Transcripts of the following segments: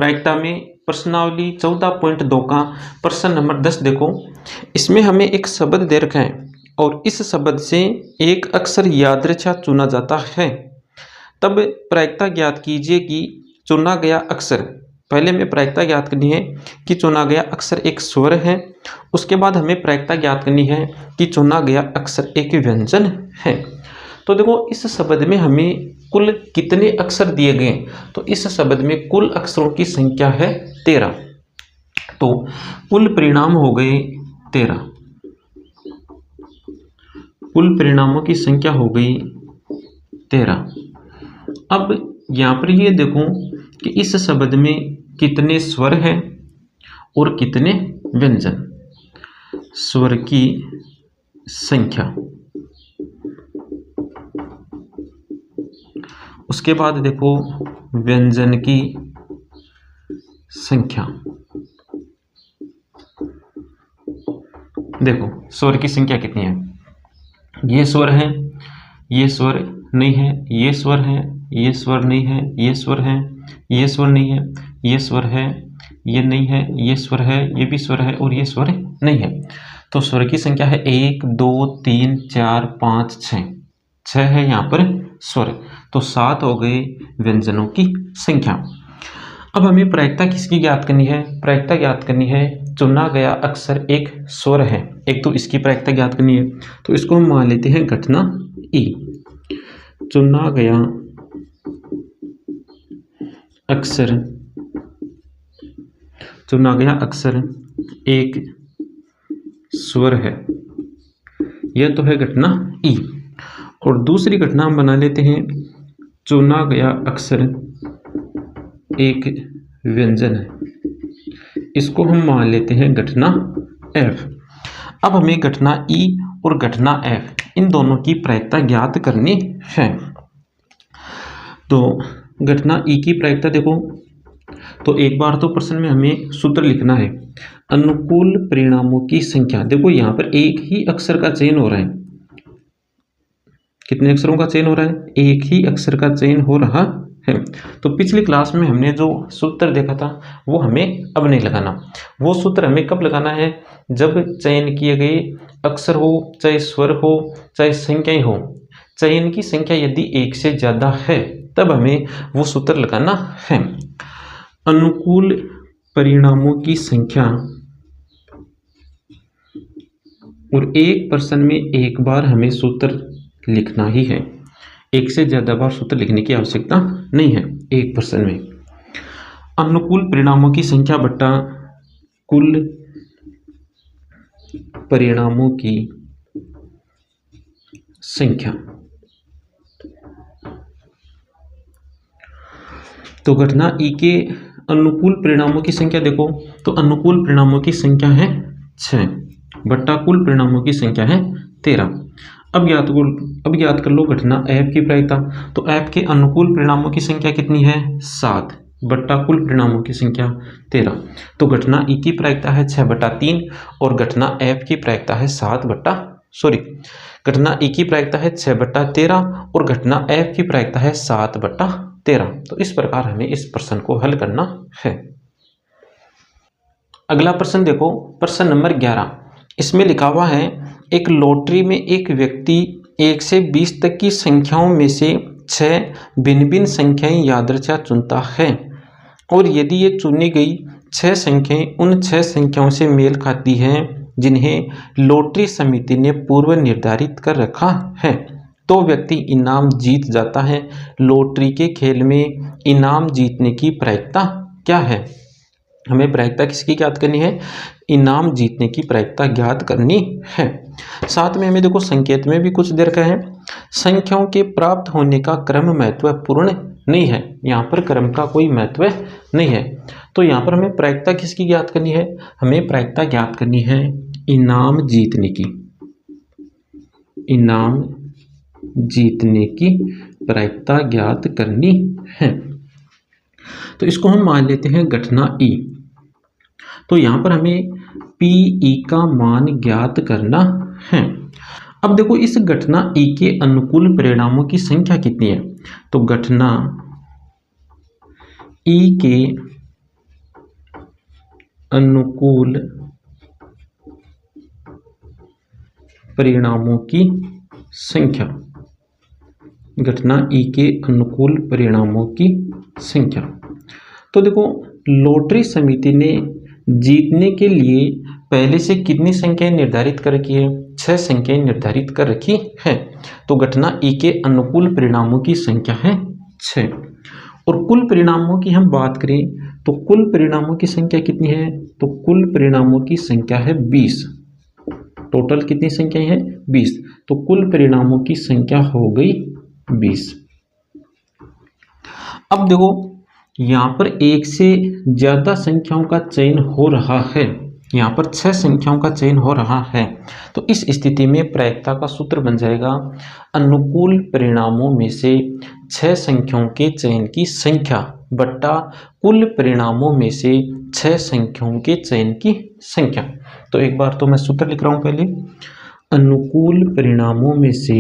प्रायिकता में प्रश्नावली 14.2 का प्रश्न नंबर 10 देखो। इसमें हमें एक शब्द दे रखा है और इस शब्द से एक अक्षर यादृच्छा चुना जाता है। तब प्रायिकता ज्ञात कीजिए कि चुना गया अक्षर, पहले हमें प्रायिकता ज्ञात करनी है कि चुना गया अक्षर एक स्वर है। उसके बाद हमें प्रायिकता ज्ञात करनी है कि चुना गया अक्षर एक व्यंजन है। तो देखो इस शब्द में हमें कुल कितने अक्षर दिए गए, तो इस शब्द में कुल अक्षरों की संख्या है 13। तो कुल परिणाम हो गए 13, कुल परिणामों की संख्या हो गई 13। अब यहाँ पर ये देखो कि इस शब्द में कितने स्वर हैं और कितने व्यंजन, स्वर की संख्या। उसके बाद देखो व्यंजन की संख्या। देखो स्वर की संख्या कितनी है, ये स्वर है, ये स्वर नहीं है, ये स्वर है, ये स्वर नहीं है, ये स्वर है, ये स्वर नहीं है, ये स्वर है, ये नहीं है, ये स्वर है, ये भी स्वर है और ये स्वर नहीं है। तो स्वर की संख्या है 1 2 3 4 5 6, 6 है यहाँ पर स्वर। तो 7 हो गए व्यंजनों की संख्या। अब हमें प्रायिकता किसकी ज्ञात करनी है, प्रायिकता ज्ञात करनी है चुना गया अक्षर एक स्वर है, एक तो इसकी प्रायिकता ज्ञात करनी है। तो इसको हम मान लेते हैं घटना ई। चुना गया अक्षर, चुना गया अक्षर एक स्वर है, यह तो है घटना ई। और दूसरी घटना हम बना लेते हैं चुना गया अक्षर एक व्यंजन है, इसको हम मान लेते हैं घटना एफ। अब हमें घटना ई और घटना एफ इन दोनों की प्रायिकता ज्ञात करनी है। तो घटना ई की प्रायिकता देखो, तो एक बार तो प्रश्न में हमें सूत्र लिखना है अनुकूल परिणामों की संख्या। देखो यहाँ पर एक ही अक्षर का चयन हो रहा है, कितने अक्षरों का चयन हो रहा है, एक ही अक्षर का चयन हो रहा है। तो पिछली क्लास में हमने जो सूत्र देखा था वो हमें अब नहीं लगाना। वो सूत्र हमें कब लगाना है, जब चयन किए गए अक्षर हो, चाहे स्वर हो, चाहे संख्याएं हो, चयन की संख्या यदि एक से ज़्यादा है तब हमें वो सूत्र लगाना है। अनुकूल परिणामों की संख्या, और एक प्रश्न में एक बार हमें सूत्र लिखना ही है, एक से ज़्यादा बार सूत्र लिखने की आवश्यकता नहीं है एक प्रश्न में। अनुकूल परिणामों की संख्या बट्टा कुल परिणामों की संख्या। तो घटना ई के अनुकूल परिणामों की संख्या देखो, तो अनुकूल परिणामों की संख्या है 6 बट्टा कुल परिणामों की संख्या है 13। अब याद कर लो घटना एफ की प्रायिकता। तो एफ के अनुकूल परिणामों की संख्या कितनी है 7 बट्टा कुल परिणामों की संख्या 13। तो घटना ई की प्रायिकता है 6/3 और घटना एफ की प्रायिकता है घटना ई की प्रायिकता है 6/13 और घटना एफ की प्रायिकता है 7/13। तो इस प्रकार हमें इस प्रश्न को हल करना है। अगला प्रश्न देखो, प्रश्न नंबर 11। इसमें लिखा हुआ है एक लॉटरी में एक व्यक्ति 1 से 20 तक की संख्याओं में से 6 भिन्न भिन्न संख्याएं यादृच्छा चुनता है और यदि ये चुनी गई 6 संख्याएं उन 6 संख्याओं से मेल खाती हैं जिन्हें लॉटरी समिति ने पूर्व निर्धारित कर रखा है, तो व्यक्ति इनाम जीत जाता है। लॉटरी के खेल में इनाम जीतने की प्रायिकता क्या है। हमें प्रायिकता किसकी ज्ञात करनी है, इनाम जीतने की प्रायिकता ज्ञात करनी है। साथ में हमें देखो संकेत में भी कुछ दे रखा है, संख्याओं के प्राप्त होने का क्रम महत्वपूर्ण नहीं है। यहाँ पर क्रम का कोई महत्व नहीं है। तो यहाँ पर हमें प्रायिकता किसकी ज्ञात करनी है, हमें प्रायिकता ज्ञात करनी है इनाम जीतने की, इनाम जीतने की प्रायिकता ज्ञात करनी है। तो इसको हम मान लेते हैं घटना ई। तो यहाँ पर हमें पी का मान ज्ञात करना है। अब देखो इस घटना ई के अनुकूल परिणामों की संख्या कितनी है। तो घटना ई के अनुकूल परिणामों की संख्या, घटना ई के अनुकूल परिणामों की संख्या। तो देखो, लॉटरी समिति ने जीतने के लिए पहले से कितनी संख्याएं निर्धारित कर रखी है? 6 संख्याएं निर्धारित कर रखी है। तो घटना ई के अनुकूल परिणामों की संख्या है 6। और कुल परिणामों की हम बात करें तो कुल परिणामों की संख्या कितनी है? तो कुल परिणामों की संख्या है 20। टोटल कितनी संख्याएं हैं? 20। तो कुल परिणामों की संख्या हो गई 20। अब देखो, यहां पर एक से ज्यादा संख्याओं का चयन हो रहा है, यहाँ पर 6 संख्याओं का चयन हो रहा है। तो इस स्थिति में प्रायिकता का सूत्र बन जाएगा अनुकूल परिणामों में से 6 संख्याओं के चयन की संख्या बट्टा कुल परिणामों में से 6 संख्याओं के चयन की संख्या। तो एक बार तो मैं सूत्र लिख रहा हूं पहले, अनुकूल परिणामों में से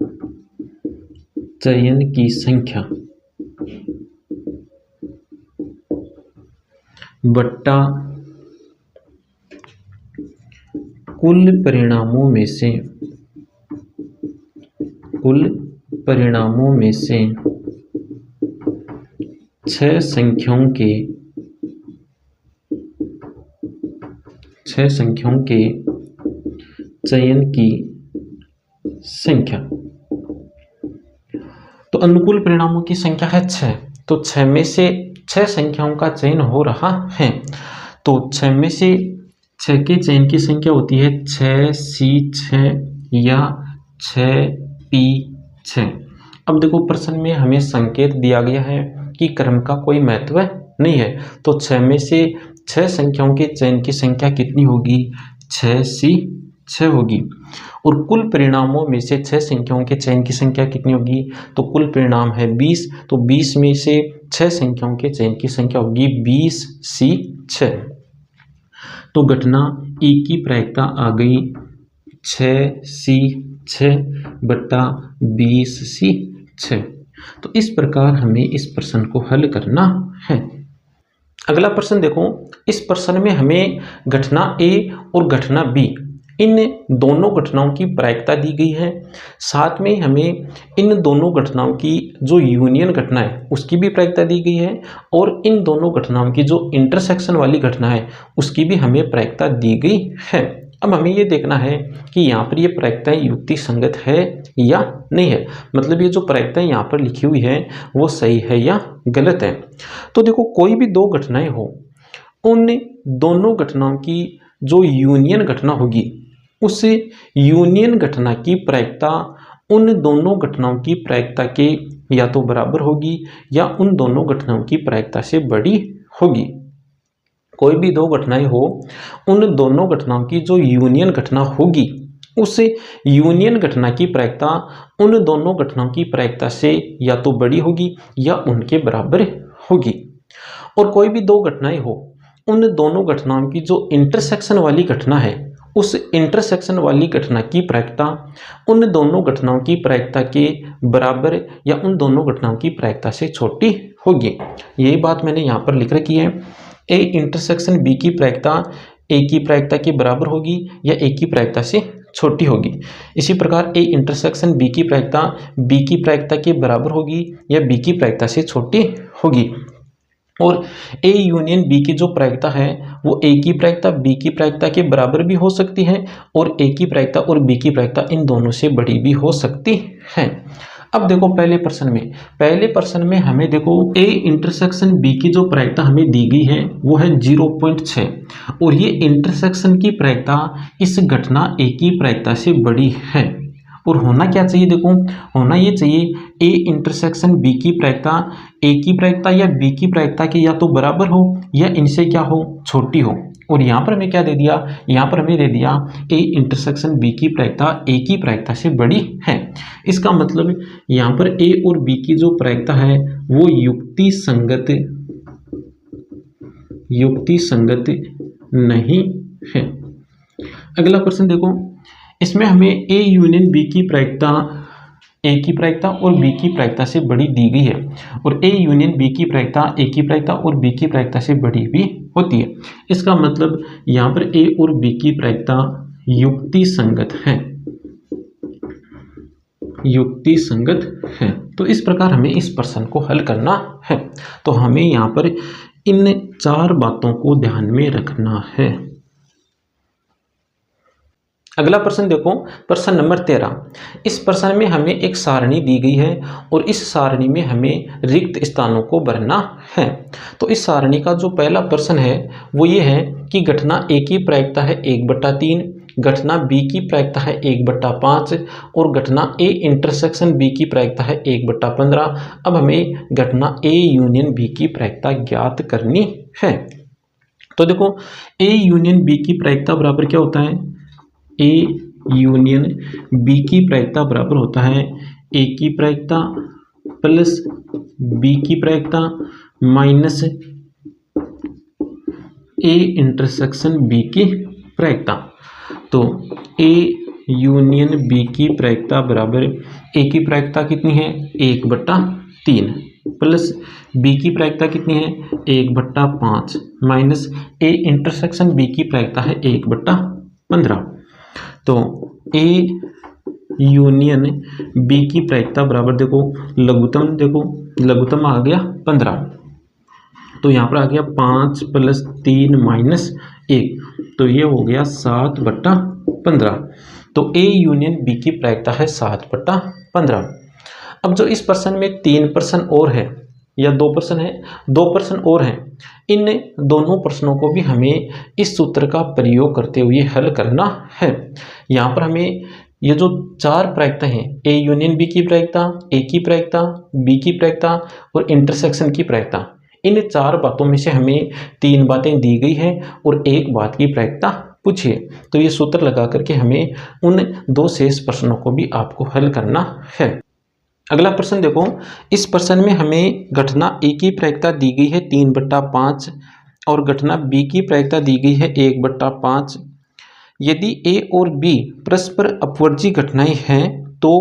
6 संख्याओं के चयन की संख्या बट्टा कुल परिणामों में से 6 संख्याओं के चयन की संख्या। तो अनुकूल परिणामों की संख्या है 6। तो 6 में से 6 संख्याओं का चयन हो रहा है। तो 6 में से 6 के चयन की संख्या होती है 6C6 या 6P6। अब देखो, प्रश्न में हमें संकेत दिया गया है कि क्रम का कोई महत्व नहीं है। तो 6 में से 6 संख्याओं के चयन की संख्या कितनी होगी? 6C6 होगी। और कुल परिणामों में से 6 संख्याओं के चयन की संख्या कितनी होगी? तो कुल परिणाम है 20। तो 20 में से 6 संख्याओं के चयन की संख्या होगी 20C6। तो घटना ई की प्रायिकता आ गई 6C6 बट्टा 20C6। तो इस प्रकार हमें इस प्रश्न को हल करना है। अगला प्रश्न देखो, इस प्रश्न में हमें घटना ए और घटना बी, इन दोनों घटनाओं की प्रायिकता दी गई है। साथ में हमें इन दोनों घटनाओं की जो यूनियन घटना है उसकी भी प्रायिकता दी गई है, और इन दोनों घटनाओं की जो इंटरसेक्शन वाली घटना है उसकी भी हमें प्रायिकता दी गई है। अब हमें ये देखना है कि यहाँ पर ये प्रायिकताएं युक्ति संगत है या नहीं है, मतलब ये जो प्रायिकताएं यहाँ पर लिखी हुई है वो सही है या गलत है। तो देखो, कोई भी दो घटनाएं हो, उन दोनों घटनाओं की जो यूनियन घटना होगी उस यूनियन घटना की प्रायिकता उन दोनों घटनाओं की प्रायिकता के या तो बराबर होगी या उन दोनों घटनाओं की प्रायिकता से बड़ी होगी। कोई भी दो घटनाएं हो, उन दोनों घटनाओं की जो यूनियन घटना होगी उस यूनियन घटना की प्रायिकता उन दोनों घटनाओं की प्रायिकता से या तो बड़ी होगी या उनके बराबर होगी। और कोई भी दो घटनाएं हो, उन दोनों घटनाओं की जो इंटरसेक्शन वाली घटना है उस इंटरसेक्शन वाली घटना की प्रायिकता उन दोनों घटनाओं की प्रायिकता के बराबर या उन दोनों घटनाओं की प्रायिकता से छोटी होगी। यही बात मैंने यहाँ पर लिख रखी है। ए इंटरसेक्शन बी की प्रायिकता ए की प्रायिकता के बराबर होगी या ए की प्रायिकता से छोटी होगी। इसी प्रकार ए इंटरसेक्शन बी की प्रायिकता बी की प्रायिकता के बराबर होगी या बी की प्रायिकता से छोटी होगी। और ए यूनियन बी की जो प्रायिकता है वो ए की प्रायिकता बी की प्रायिकता के बराबर भी हो सकती है और ए की प्रायिकता और बी की प्रायिकता इन दोनों से बड़ी भी हो सकती है। अब देखो, पहले प्रश्न में हमें देखो ए इंटरसेक्शन बी की जो प्रायिकता हमें दी गई है वो है 0.6 और ये इंटरसेक्शन की प्रायिकता इस घटना ए की प्रायिकता से बड़ी है। और होना क्या चाहिए? देखो, होना ये चाहिए ए इंटरसेक्शन बी की प्रायिकता ए की प्रायिकता या बी की प्रायिकता के या तो बराबर हो या इनसे क्या हो, छोटी हो। और यहाँ पर हमें क्या दे दिया? यहाँ पर हमें दे दिया ए इंटरसेक्शन बी की प्रायिकता ए की प्रायिकता से बड़ी है। इसका मतलब यहाँ पर ए और बी की जो प्रायिकता है वो युक्ति संगत युक्ति संगत नहीं है। अगला प्रश्न देखो, इसमें हमें ए यूनियन बी की प्रायिकता ए की प्रायिकता और बी की प्रायिकता से बड़ी दी गई है, और ए यूनियन बी की प्रायिकता ए की प्रायिकता और बी की प्रायिकता से बड़ी भी होती है। इसका मतलब यहाँ पर ए और बी की प्रायिकता युक्ति संगत है, युक्ति संगत है। तो इस प्रकार हमें इस प्रश्न को हल करना है। तो हमें यहाँ पर इन 4 बातों को ध्यान में रखना है। अगला प्रश्न देखो, प्रश्न नंबर 13। इस प्रश्न में हमें एक सारणी दी गई है और इस सारणी में हमें रिक्त स्थानों को भरना है। तो इस सारणी का जो पहला प्रश्न है वो ये है कि घटना ए की प्रायिकता है 1/3, घटना बी की प्रायिकता है 1/5 और घटना ए इंटरसेक्शन बी की प्रायिकता है 1/15। अब हमें घटना ए यूनियन बी की प्रायिकता ज्ञात करनी है। तो देखो, ए यूनियन बी की प्रायिकता बराबर क्या होता है, ए यूनियन बी की प्रायिकता बराबर होता है ए की प्रायिकता प्लस बी की प्रायिकता माइनस ए इंटरसेक्शन बी की प्रायिकता। तो ए यूनियन बी की प्रायिकता बराबर ए की प्रायिकता कितनी है 1/3 प्लस बी की प्रायिकता कितनी है 1/5 माइनस ए इंटरसेक्शन बी की प्रायिकता है 1/15। तो ए यूनियन बी की प्रायिकता बराबर देखो लघुत्तम, देखो लघुत्तम आ गया 15, तो यहाँ पर आ गया 5 + 3 - 1, तो ये हो गया 7/15। तो ए यूनियन बी की प्रायिकता है 7/15। अब जो इस प्रश्न में 3 प्रश्न और है या 2 प्रश्न है, 2 प्रश्न और हैं, इन दोनों प्रश्नों को भी हमें इस सूत्र का प्रयोग करते हुए हल करना है। यहाँ पर हमें ये जो 4 प्रायिकता हैं, ए यूनियन बी की प्रायिकता, ए की प्रायिकता, बी की प्रायिकता और इंटरसेक्शन की प्रायिकता, इन 4 बातों में से हमें 3 बातें दी गई है और 1 बात की प्रायिकता पूछिए। तो ये सूत्र लगा करके हमें उन 2 शेष प्रश्नों को भी आपको हल करना है। अगला प्रश्न देखो, इस प्रश्न में हमें घटना ए की प्रायिकता दी गई है 3/5 और घटना बी की प्रायिकता दी गई है 1/5। यदि ए और बी परस्पर अपवर्जी घटनाएं हैं तो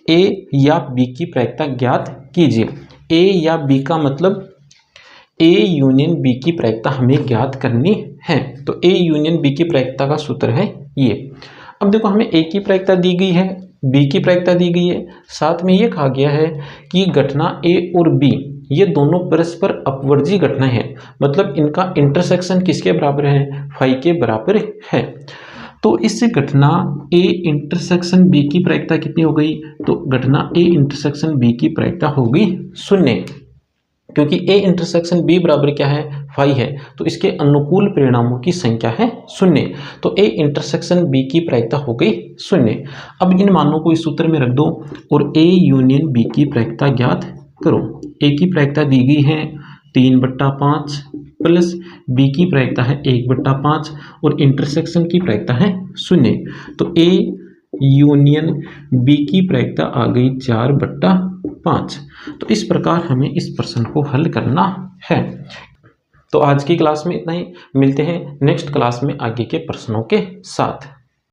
ए या बी की प्रायिकता ज्ञात कीजिए। ए या बी का मतलब ए यूनियन बी की प्रायिकता हमें ज्ञात करनी है। तो ए यूनियन बी की प्रायिकता का सूत्र है ये। अब देखो, हमें ए की प्रायिकता दी गई है, बी की प्रायिकता दी गई है, साथ में ये कहा गया है कि घटना ए और बी ये दोनों परस्पर अपवर्जी घटनाएं हैं, मतलब इनका इंटरसेक्शन किसके बराबर है, फाई के बराबर है। तो इस घटना ए इंटरसेक्शन बी की प्रायिकता कितनी हो गई, तो घटना ए इंटरसेक्शन बी की प्रायिकता हो गई 0, क्योंकि ए इंटरसेक्शन बी बराबर क्या है, फाई है, तो इसके अनुकूल परिणामों की संख्या है 0। तो ए इंटरसेक्शन बी की प्रायिकता हो गई 0। अब इन मानों को इस सूत्र में रख दो और ए यूनियन बी की प्रायिकता ज्ञात करो। ए की प्रायिकता दी गई है 3/5 प्लस बी की प्रायिकता है 1/5 और इंटरसेक्शन की प्रायिकता है 0। तो ए यूनियन बी की प्रायिकता आ गई 4/5। तो इस प्रकार हमें इस प्रश्न को हल करना है। तो आज की क्लास में इतना ही, मिलते हैं नेक्स्ट क्लास में आगे के प्रश्नों के साथ।